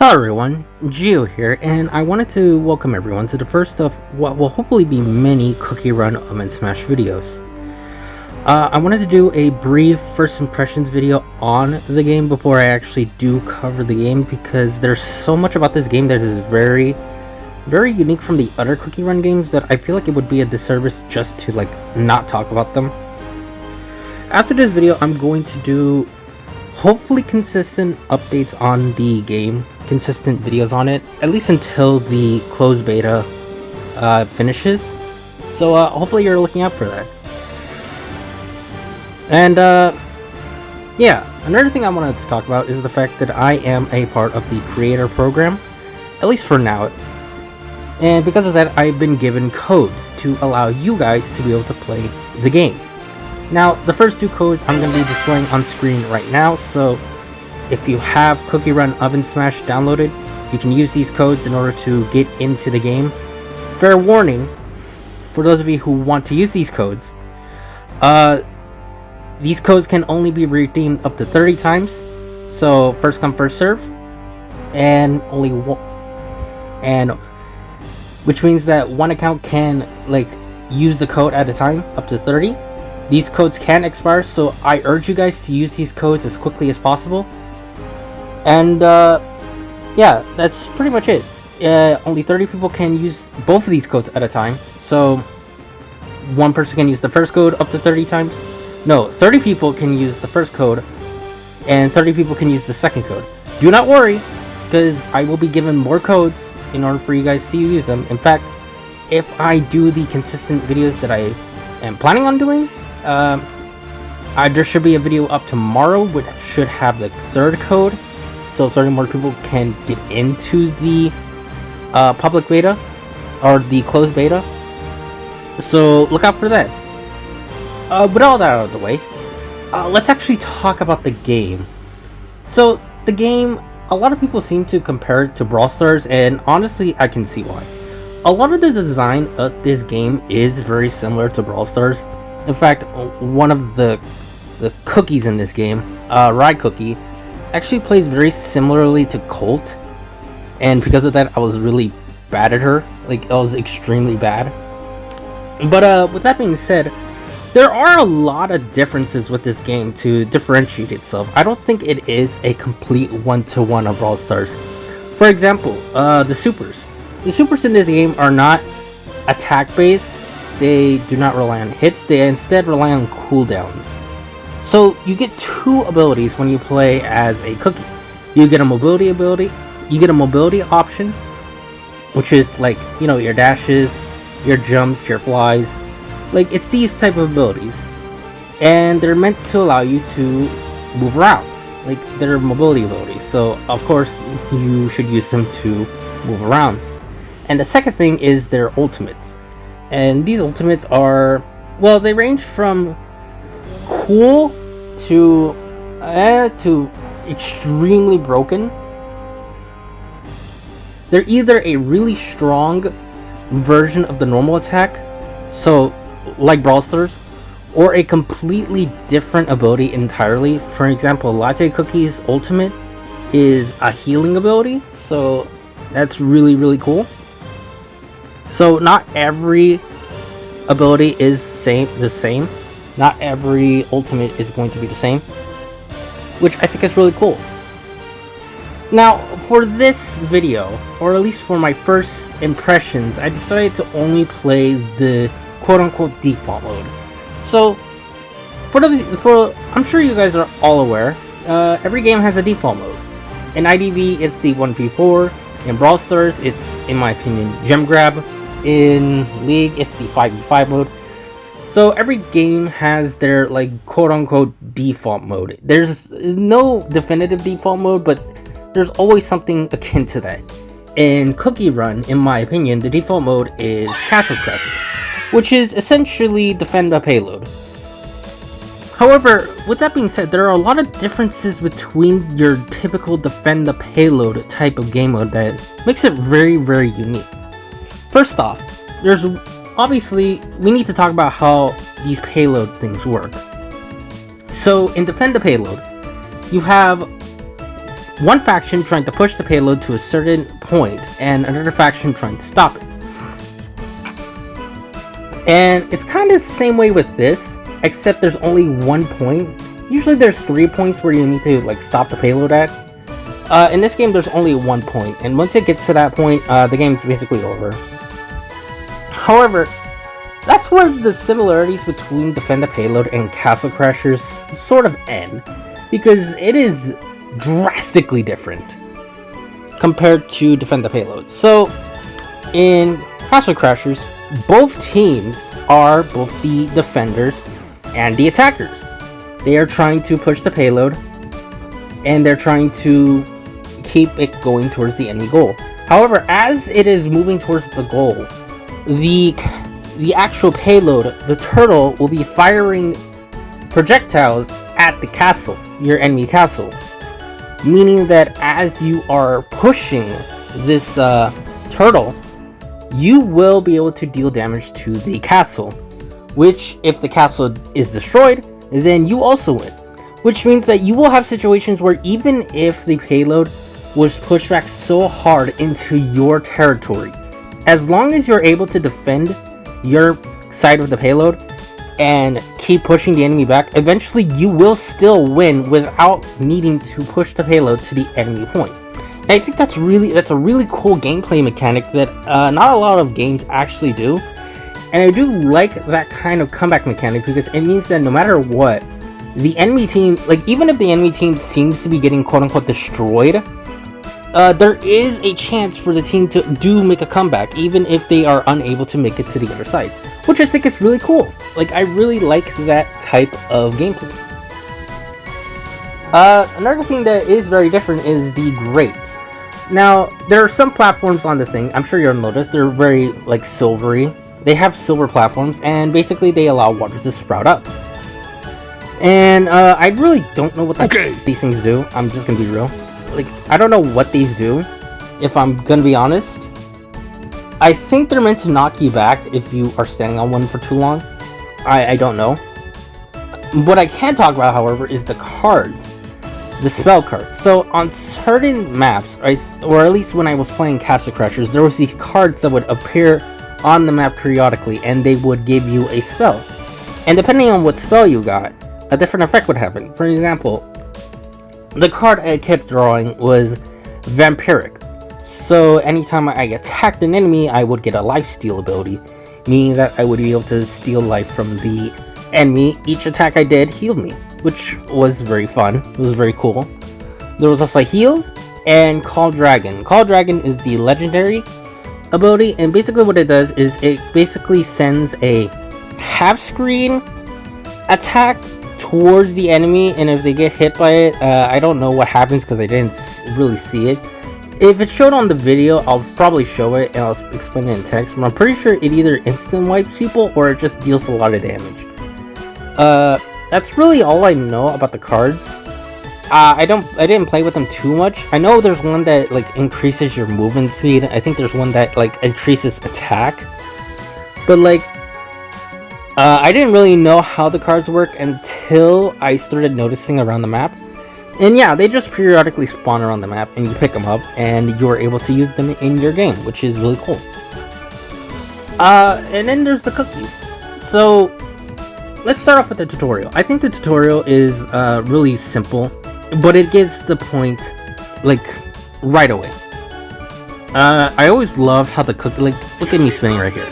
Hello everyone, Geo here, and I wanted to welcome everyone to the first of what will hopefully be many Cookie Run OvenSmash videos. I wanted to do a brief first impressions video on the game before I actually do cover the game, because there's so much about this game that is very unique from the other Cookie Run games that I feel like it would be a disservice just to not talk about them. After this video, I'm going to do hopefully consistent updates on the game, consistent videos on it, at least until the closed beta finishes. So hopefully you're looking out for that. And yeah, another thing I wanted to talk about is the fact that I am a part of the creator program, at least for now. And because of that, I've been given codes to allow you guys to be able to play the game. Now, the first two codes I'm going to be displaying on screen right now, so if you have Cookie Run OvenSmash downloaded, you can use these codes in order to get into the game. Fair warning, for those of you who want to use these codes can only be redeemed up to 30 times, so first come first serve, and only one, and which means that one account can use the code at a time, up to 30. These codes can expire, so I urge you guys to use these codes as quickly as possible. And yeah, that's pretty much it. Only 30 people can use both of these codes at a time, so one person can use the first code up to 30 times. No, 30 people can use the first code, and 30 people can use the second code. Do not worry, because I will be given more codes in order for you guys to use them. In fact, if I do the consistent videos that I am planning on doing, there should be a video up tomorrow which should have the third code, so 30 more people can get into the public beta or the closed beta, so look out for that. With all that out of the way, let's actually talk about the game. So the game, a lot of people seem to compare it to Brawl Stars, and honestly I can see why. A lot of the design of this game is very similar to Brawl Stars. In fact, one of the cookies in this game, Ride Cookie, actually plays very similarly to Colt, and because of that I was really bad at her. I was extremely bad. But with that being said, there are a lot of differences with this game to differentiate itself. I don't think it is a complete one-to-one of Brawl Stars. For example, the supers. The supers in this game are not attack-based. They do not rely on hits, they instead rely on cooldowns. So you get two abilities when you play as a cookie. You get a mobility ability, you get a mobility option, which is your dashes, your jumps, your flies. It's these type of abilities, and they're meant to allow you to move around. They're mobility abilities, so of course you should use them to move around. And the second thing is their ultimates. And these ultimates are, well, they range from cool to extremely broken. They're either a really strong version of the normal attack, so like Brawl Stars, or a completely different ability entirely. For example, Latte Cookie's ultimate is a healing ability, so that's really cool. So not every ability is the same. Not every ultimate is going to be the same, which I think is really cool. Now, for this video, or at least for my first impressions, I decided to only play the quote-unquote default mode. So, I'm sure you guys are all aware, every game has a default mode. In IDV, it's the 1v4. In Brawl Stars, it's, in my opinion, Gem Grab. In Leek, it's the 5v5 mode. So every game has their quote-unquote default mode. There's no definitive default mode, but there's always something akin to that. In Cookie Run, in my opinion, the default mode is Castle Crashers, which is essentially defend a payload. However, with that being said, there are a lot of differences between your typical defend the payload type of game mode that makes it very unique. First off, obviously we need to talk about how these payload things work. So in defend the payload, you have One faction trying to push the payload to a certain point, and another faction trying to stop it. And it's kind of the same way with this, except there's only one point. Usually there's 3 points where you need to like stop the payload at. In this game there's only 1 point, and once it gets to that point, the game's basically over. However, that's where the similarities between Defend the Payload and Castle Crashers sort of end, because it is drastically different compared to Defend the Payload. So, in Castle Crashers, both teams are both the defenders and the attackers. They are trying to push the payload, and they're trying to keep it going towards the enemy goal. However, as it is moving towards the goal, the actual payload, the turtle, will be firing projectiles at the castle, your enemy castle. Meaning that as you are pushing this turtle, you will be able to deal damage to the castle. Which, if the castle is destroyed, then you also win. Which means that you will have situations where even if the payload was pushed back so hard into your territory, as long as you're able to defend your side of the payload and keep pushing the enemy back, eventually you will still win without needing to push the payload to the enemy point. And I think that's a really cool gameplay mechanic that not a lot of games actually do. And I do like that kind of comeback mechanic, because it means that no matter what, the enemy team, like even if the enemy team seems to be getting quote-unquote destroyed, there is a chance for the team to make a comeback, even if they are unable to make it to the other side, which I think is really cool. Like, I really like that type of gameplay. Another thing that is very different is the grates. Now, there are some platforms on the thing, I'm sure you'll notice, they're very, like, silvery. They have silver platforms, and basically they allow water to sprout up. And, I really don't know what these things do, I'm just gonna be real. Like, I don't know what these do, if I'm gonna be honest. I think they're meant to knock you back if you are standing on one for too long. I don't know. What I can talk about, however, is the cards. The spell cards. So, on certain maps, or at least when I was playing Castle Crashers, there was these cards that would appear on the map periodically, and they would give you a spell. And depending on what spell you got, a different effect would happen. For example, the card I kept drawing was Vampiric. So anytime I attacked an enemy, I would get a lifesteal ability, meaning that I would be able to steal life from the enemy. Each attack I did healed me, which was very fun. It was very cool. There was also Heal and Call Dragon. Call Dragon is the legendary ability, and basically what it does is it basically sends a half screen attack towards the enemy, and if they get hit by it, I don't know what happens because I didn't really see it. If it showed on the video, I'll probably show it and I'll explain it in text, but I'm pretty sure it either instant wipes people or it just deals a lot of damage. That's really all I know about the cards. I didn't play with them too much. I know there's one that like increases your movement speed. I think there's one that like increases attack, but like I didn't really know how the cards work until I started noticing around the map. And yeah, they just periodically spawn around the map, and you pick them up, and you're able to use them in your game, which is really cool. And then there's the cookies. So, let's start off with the tutorial. I think the tutorial is really simple, but it gets the point, like, right away. I always loved how the cookie, like, look at me spinning right here.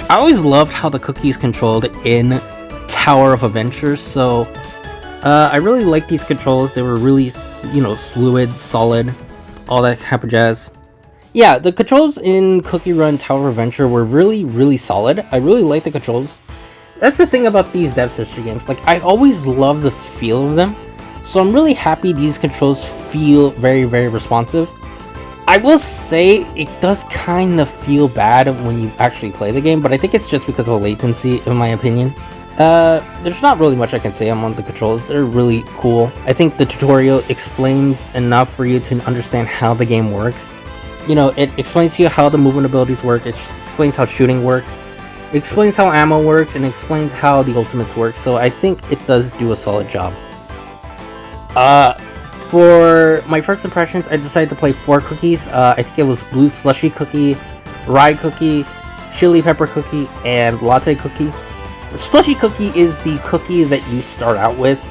I always loved how the cookie is controlled in Tower of Adventure, so I really like these controls. They were really, you know, fluid, solid, all that type of jazz. Yeah, the controls in Cookie Run Tower of Adventure were really, really solid. I really like the controls. That's the thing about these Dev Sister games. Like, I always love the feel of them, so I'm really happy these controls feel very, very responsive. I will say it does kind of feel bad when you actually play the game, but I think it's just because of latency, in my opinion. There's not really much I can say on the controls. They're really cool. I think the tutorial explains enough for you to understand how the game works. You know, it explains to you how the movement abilities work, it explains how shooting works, it explains how ammo works, and it explains how the ultimates work, so I think it does do a solid job. For my first impressions, I decided to play 4 cookies. I think it was blue slushy cookie, rye cookie, chili pepper cookie, and latte cookie. The slushy cookie is the cookie that you start out with.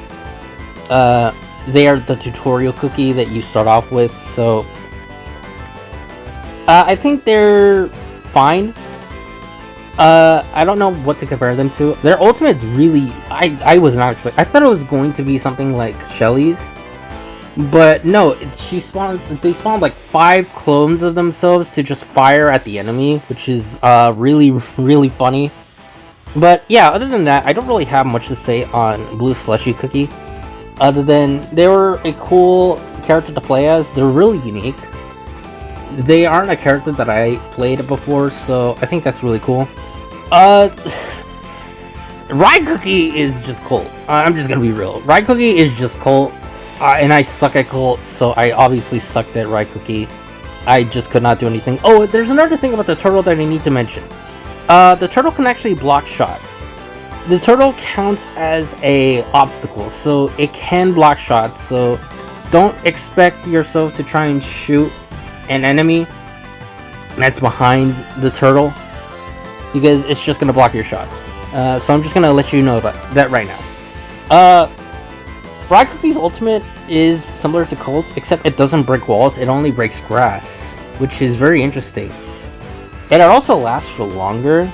They are the tutorial cookie that you start off with, so I think they're fine. I don't know what to compare them to. Their ultimate's really... I was not expecting... I thought it was going to be something like Shelly's. But no, they spawned like 5 clones of themselves to just fire at the enemy, which is really, really funny. But yeah, other than that, I don't really have much to say on Blue Slushy Cookie. Other than they were a cool character to play as. They're really unique. They aren't a character that I played before, so I think that's really cool. Rye Cookie is just Colt. I'm just gonna be real. Rye Cookie is just Colt. And I suck at Colt, so I obviously sucked at Rye Cookie. I just could not do anything. Oh, there's another thing about the turtle that I need to mention. The turtle can actually block shots. The turtle counts as a obstacle, so it can block shots. So don't expect yourself to try and shoot an enemy that's behind the turtle, because it's just gonna block your shots. So I'm just gonna let you know about that right now. Rye Cookie's ultimate is similar to Colt's, except it doesn't break walls, it only breaks grass, which is very interesting. And it also lasts for longer.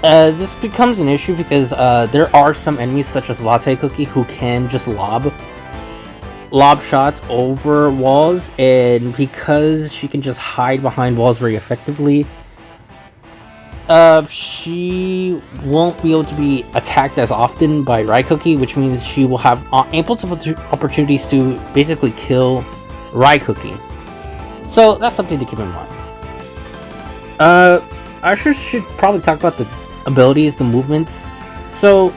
This becomes an issue because there are some enemies such as Latte Cookie who can just lob shots over walls, and because she can just hide behind walls very effectively, she won't be able to be attacked as often by Rye Cookie, which means she will have ample opportunities to basically kill Rye Cookie. So that's something to keep in mind. I should probably talk about the abilities, the movements. So,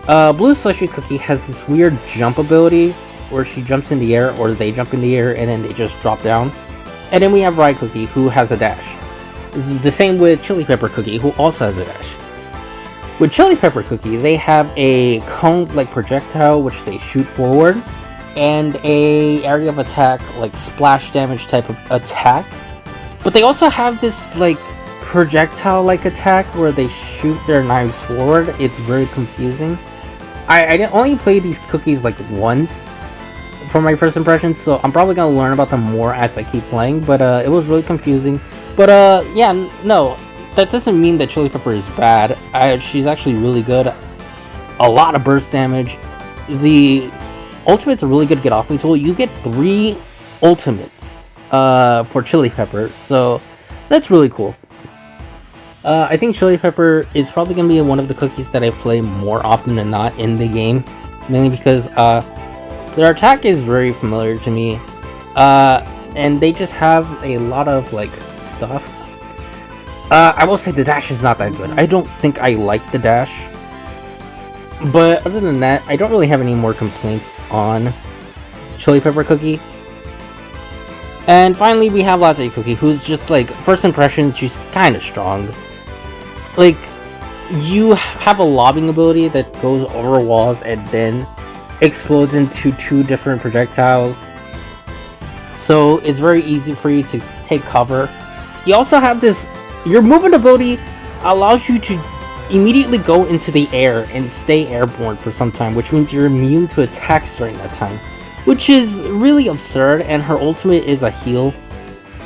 Blue Slushy Cookie has this weird jump ability where she jumps in the air, or they jump in the air and then they just drop down. And then we have Rye Cookie, who has a dash. The same with Chili Pepper Cookie, who also has a dash. With Chili Pepper Cookie, they have a cone-like projectile which they shoot forward, and a area of attack, like splash damage type of attack. But they also have this like projectile-like attack where they shoot their knives forward. It's very confusing. I only played these cookies like once for my first impressions, so I'm probably gonna learn about them more as I keep playing. But it was really confusing. But yeah, no, that doesn't mean that Chili Pepper is bad. She's actually really good. A lot of burst damage. The ultimate's a really good get off me tool. You get 3 ultimates for Chili Pepper, so that's really cool. I think Chili Pepper is probably going to be one of the cookies that I play more often than not in the game, mainly because their attack is very familiar to me, and they just have a lot of like stuff. I will say the dash is not that good. I don't think I like the dash, but other than that, I don't really have any more complaints on Chili Pepper Cookie. And finally, we have Latte Cookie, who's just like, first impressions, she's kind of strong. Like, you have a lobbing ability that goes over walls and then explodes into 2 different projectiles. So it's very easy for you to take cover. You also have this, your movement ability allows you to immediately go into the air and stay airborne for some time, which means you're immune to attacks during that time, which is really absurd, and her ultimate is a heal.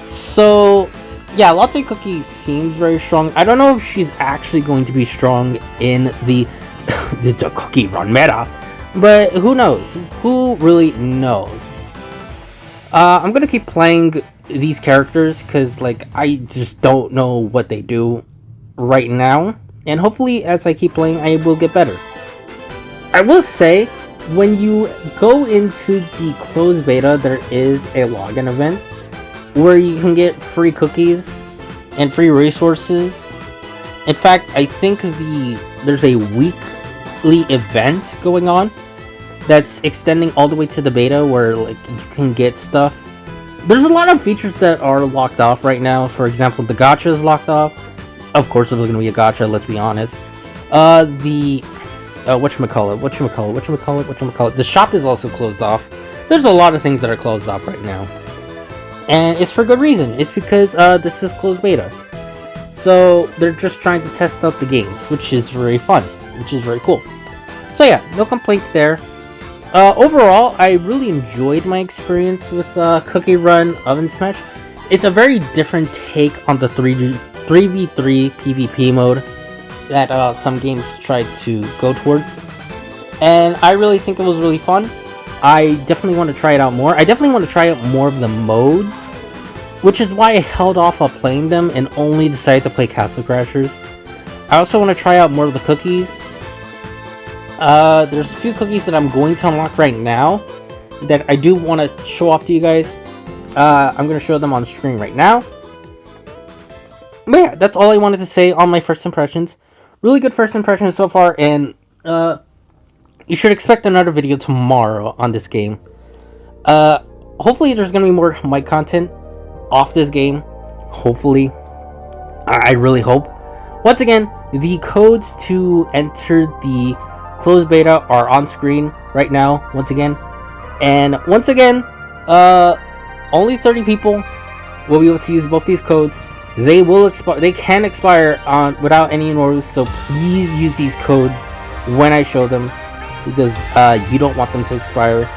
So yeah, Latte Cookie seems very strong. I don't know if she's actually going to be strong in the Cookie Run meta, but who knows? Who really knows? I'm gonna keep playing these characters because like I just don't know what they do right now, and hopefully as I keep playing I will get better. I will say, when you go into the closed beta, there is a login event where you can get free cookies and free resources. In fact, I think there's a weekly event going on that's extending all the way to the beta where like you can get stuff. There's a lot of features that are locked off right now. For example, the gacha is locked off. Of course, there's going to be a gacha, let's be honest. The the shop is also closed off. there's a lot of things that are closed off right now. And it's for good reason. It's because this is closed beta. So they're just trying to test out the games, which is very fun, which is very cool. So yeah, no complaints there. Overall, I really enjoyed my experience with Cookie Run OvenSmash. It's a very different take on the 3v3 PvP mode that some games try to go towards. And I really think it was really fun. I definitely want to try it out more. I definitely want to try out more of the modes, which is why I held off on playing them and only decided to play Castle Crashers. I also want to try out more of the cookies. There's a few cookies that I'm going to unlock right now that I do want to show off to you guys. I'm going to show them on screen right now. But yeah, that's all I wanted to say on my first impressions. Really good first impressions so far, and you should expect another video tomorrow on this game. Hopefully there's going to be more mic content off this game. Hopefully. I really hope. Once again, the codes to enter the closed beta are on screen right now, once again. And once again, only 30 people will be able to use both these codes. They will expire. They can expire on without any notice, so please use these codes when I show them, because you don't want them to expire.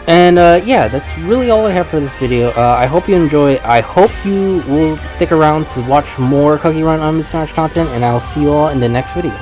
And yeah, that's really all I have for this video. I hope you enjoy. I hope you will stick around to watch more Cookie Run OvenSmash content, and I'll see you all in the next video.